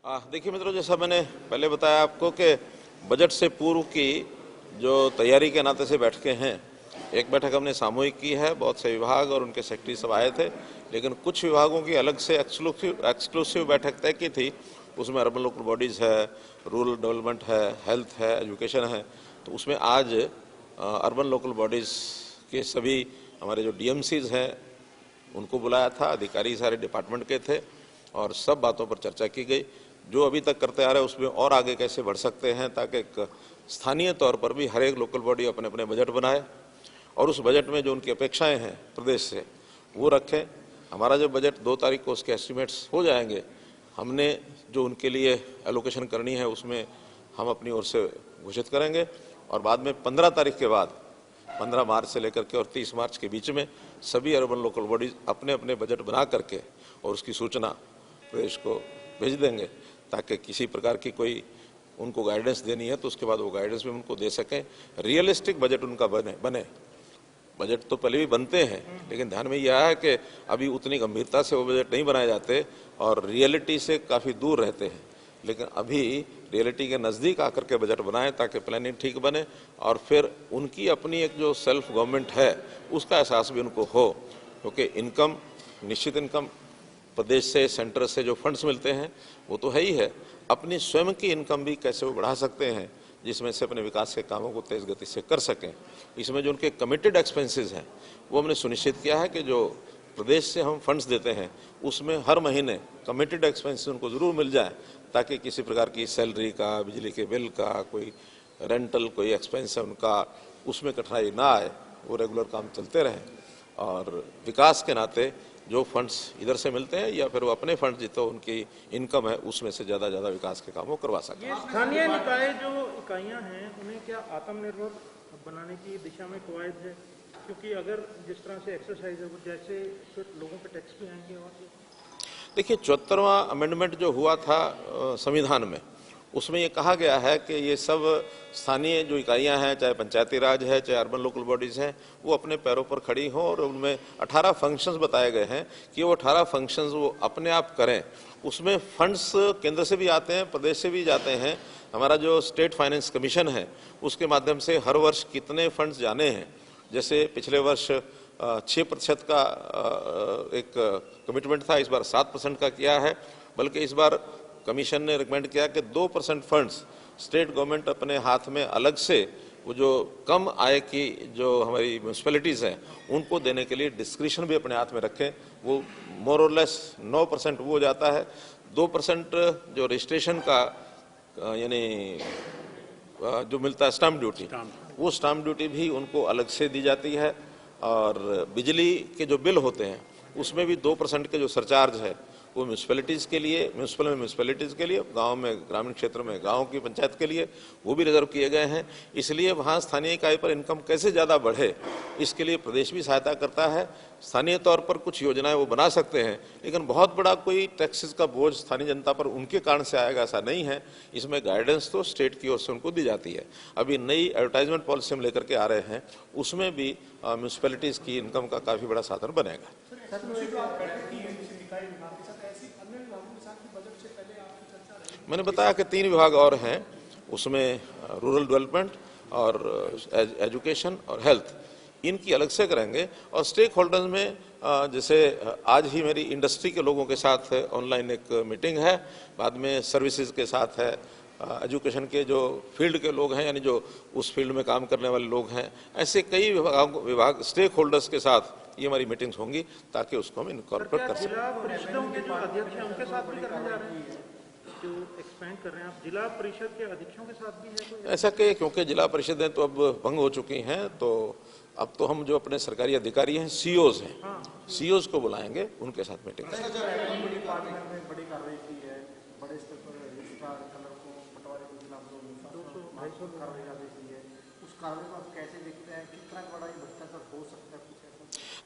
देखिए मित्रों, जैसा मैंने पहले बताया आपको कि बजट से पूर्व की जो तैयारी के नाते से बैठकें हैं, एक बैठक हमने सामूहिक की है, बहुत से विभाग और उनके सेक्रेटरी सब आए थे, लेकिन कुछ विभागों की अलग से एक्सक्लूसिव बैठक तय की थी। उसमें अर्बन लोकल बॉडीज़ है, रूरल डेवलपमेंट है, हेल्थ है, एजुकेशन है। तो उसमें आज अर्बन लोकल बॉडीज़ के सभी हमारे जो DMCs हैं उनको बुलाया था, अधिकारी सारे डिपार्टमेंट के थे और सब बातों पर चर्चा की गई। जो अभी तक करते आ रहे हैं उसमें और आगे कैसे बढ़ सकते हैं ताकि एक स्थानीय तौर पर भी हर एक लोकल बॉडी अपने अपने बजट बनाए और उस बजट में जो उनकी अपेक्षाएं हैं प्रदेश से वो रखें। हमारा जब बजट 2 तारीख को उसके एस्टिमेट्स हो जाएंगे, हमने जो उनके लिए एलोकेशन करनी है उसमें हम अपनी ओर से घोषित करेंगे और बाद में 15 तारीख के बाद 15 मार्च से लेकर के और 30 मार्च के बीच में सभी अर्बन लोकल बॉडीज अपने अपने बजट बना करके और उसकी सूचना प्रदेश को भेज देंगे ताकि किसी प्रकार की कोई उनको गाइडेंस देनी है तो उसके बाद वो गाइडेंस भी उनको दे सकें। रियलिस्टिक बजट उनका बने। बजट तो पहले भी बनते हैं, लेकिन ध्यान में यह आया है कि अभी उतनी गंभीरता से वो बजट नहीं बनाए जाते और रियलिटी से काफ़ी दूर रहते हैं। लेकिन अभी रियलिटी के नज़दीक आकर के बजट बनाएं ताकि प्लानिंग ठीक बने और फिर उनकी अपनी एक जो सेल्फ गवर्नमेंट है उसका एहसास भी उनको हो, क्योंकि इनकम, निश्चित इनकम प्रदेश से, सेंटर से जो फंड्स मिलते हैं वो तो है ही है, अपनी स्वयं की इनकम भी कैसे वो बढ़ा सकते हैं जिसमें से अपने विकास के कामों को तेज़ गति से कर सकें। इसमें जो उनके कमिटेड एक्सपेंसेस हैं वो हमने सुनिश्चित किया है कि जो प्रदेश से हम फंड्स देते हैं उसमें हर महीने कमिटेड एक्सपेंसेस उनको ज़रूर मिल जाए ताकि किसी प्रकार की सैलरी का, बिजली के बिल का, कोई रेंटल कोई एक्सपेंस है उनका, उसमें कठिनाई ना आए, वो रेगुलर काम चलते रहें और विकास के नाते जो फंड्स इधर से मिलते हैं या फिर वो अपने फंड्स जितना उनकी इनकम है उसमें से ज़्यादा विकास के काम वो करवा सकें। स्थानीय निकाय जो इकाइयां हैं उन्हें क्या आत्मनिर्भर बनाने की दिशा में कवायद है? क्योंकि अगर जिस तरह से एक्सरसाइज है वो जैसे तो लोगों पे टैक्स भी आएंगे। और देखिए 74वां अमेंडमेंट जो हुआ था संविधान में, उसमें ये कहा गया है कि ये सब स्थानीय जो इकाइयां हैं, चाहे पंचायती राज है, चाहे अर्बन लोकल बॉडीज़ हैं, वो अपने पैरों पर खड़ी हों और उनमें 18 फंक्शंस बताए गए हैं कि वो 18 फंक्शंस वो अपने आप करें। उसमें फंड्स केंद्र से भी आते हैं, प्रदेश से भी जाते हैं। हमारा जो स्टेट फाइनेंस कमीशन है उसके माध्यम से हर वर्ष कितने फंड्स जाने हैं, जैसे पिछले वर्ष 6% का एक कमिटमेंट था, इस बार 7% का किया है। बल्कि इस बार कमीशन ने रिकमेंड किया कि 2% फंड्स स्टेट गवर्नमेंट अपने हाथ में अलग से वो जो कम आय की जो हमारी म्यूनसिपैलिटीज़ हैं उनको देने के लिए डिस्क्रिशन भी अपने हाथ में रखें। वो मोर और लेस 9% वो जाता है। 2% जो रजिस्ट्रेशन का यानी जो मिलता है स्टाम्प ड्यूटी, वो स्टाम्प ड्यूटी भी उनको अलग से दी जाती है। और बिजली के जो बिल होते हैं उसमें भी 2% के जो सरचार्ज है वो म्यूनसिपैलिटीज़ के लिए, म्यूनसिपैलिटीज़ के लिए, गांव में, ग्रामीण क्षेत्र में गांव की पंचायत के लिए वो भी रिजर्व किए गए हैं। इसलिए वहाँ स्थानीय इकाई पर इनकम कैसे ज़्यादा बढ़े इसके लिए प्रदेश भी सहायता करता है। स्थानीय तौर पर कुछ योजनाएं वो बना सकते हैं, लेकिन बहुत बड़ा कोई टैक्सेस का बोझ स्थानीय जनता पर उनके कारण से आएगा ऐसा नहीं है। इसमें गाइडेंस तो स्टेट की ओर से उनको दी जाती है। अभी नई एडवर्टाइजमेंट पॉलिसी हम लेकर के आ रहे हैं, उसमें भी म्यूनसिपैलिटीज़ की इनकम का काफ़ी बड़ा साधन बनेगा। मैंने बताया कि 3 विभाग और हैं, उसमें रूरल डेवलपमेंट और एजुकेशन और हेल्थ, इनकी अलग से करेंगे। और स्टेक होल्डर्स में जैसे आज ही मेरी इंडस्ट्री के लोगों के साथ ऑनलाइन एक मीटिंग है, बाद में सर्विसेज के साथ है, एजुकेशन के जो फील्ड के लोग हैं यानी जो उस फील्ड में काम करने वाले लोग हैं, ऐसे कई विभाग स्टेक होल्डर्स के साथ ये हमारी मीटिंग्स होंगी ताकि उसको हम इनकॉर्पोरेट कर सकें। जिला परिषदों के जो अध्यक्ष हैं उनके साथ भी करने जा रहे हैं, जो एक्सपेंड कर रहे हैं आप, जिला परिषद के अध्यक्षों के साथ भी है ऐसा कि क्योंकि जिला परिषदें तो अब भंग हो चुकी हैं, तो अब तो हम जो अपने सरकारी अधिकारी हैं, COs हैं, COs को बुलाएंगे, उनके साथ मीटिंग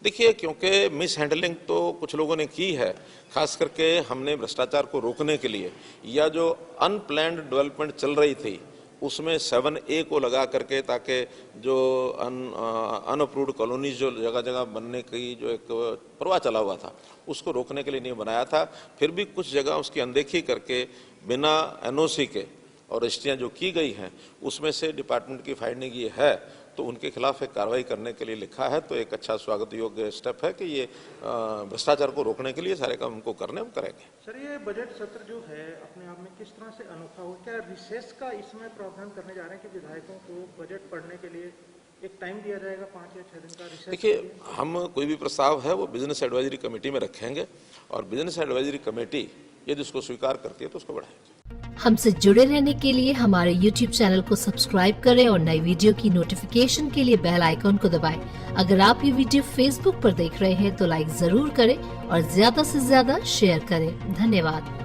देखिए, क्योंकि मिस हैंडलिंग तो कुछ लोगों ने की है, खास करके हमने भ्रष्टाचार को रोकने के लिए या जो अनप्लैन्ड डेवलपमेंट चल रही थी उसमें 7A को लगा करके ताकि जो अनअप्रूव्ड कॉलोनीज जो जगह जगह बनने की जो एक प्रवाह चला हुआ था उसको रोकने के लिए नहीं बनाया था। फिर भी कुछ जगह उसकी अनदेखी करके बिना एनओसी के और रजिस्ट्रियाँ जो की गई हैं उसमें से डिपार्टमेंट की फाइंडिंग ये है तो उनके खिलाफ एक कार्रवाई करने के लिए लिखा है। तो एक अच्छा स्वागत योग्य स्टेप है कि ये भ्रष्टाचार को रोकने के लिए सारे काम हमको करने हम करेंगे। सर, ये बजट सत्र जो है अपने आप में किस तरह से अनोखा हो, क्या रिसेस का इसमें प्रावधान करने जा रहे हैं कि विधायकों को बजट पढ़ने के लिए एक टाइम दिया जाएगा 5 या 6 दिन का रिसेस? देखिए, हम कोई भी प्रस्ताव है वो बिजनेस एडवाइजरी कमेटी में रखेंगे और बिजनेस एडवाइजरी कमेटी यदि उसको स्वीकार करती है तो उसको बढ़ाएंगे। हमसे जुड़े रहने के लिए हमारे YouTube चैनल को सब्सक्राइब करें और नई वीडियो की नोटिफिकेशन के लिए बेल आइकॉन को दबाएं। अगर आप ये वीडियो Facebook पर देख रहे हैं तो लाइक जरूर करें और ज्यादा से ज्यादा शेयर करें। धन्यवाद।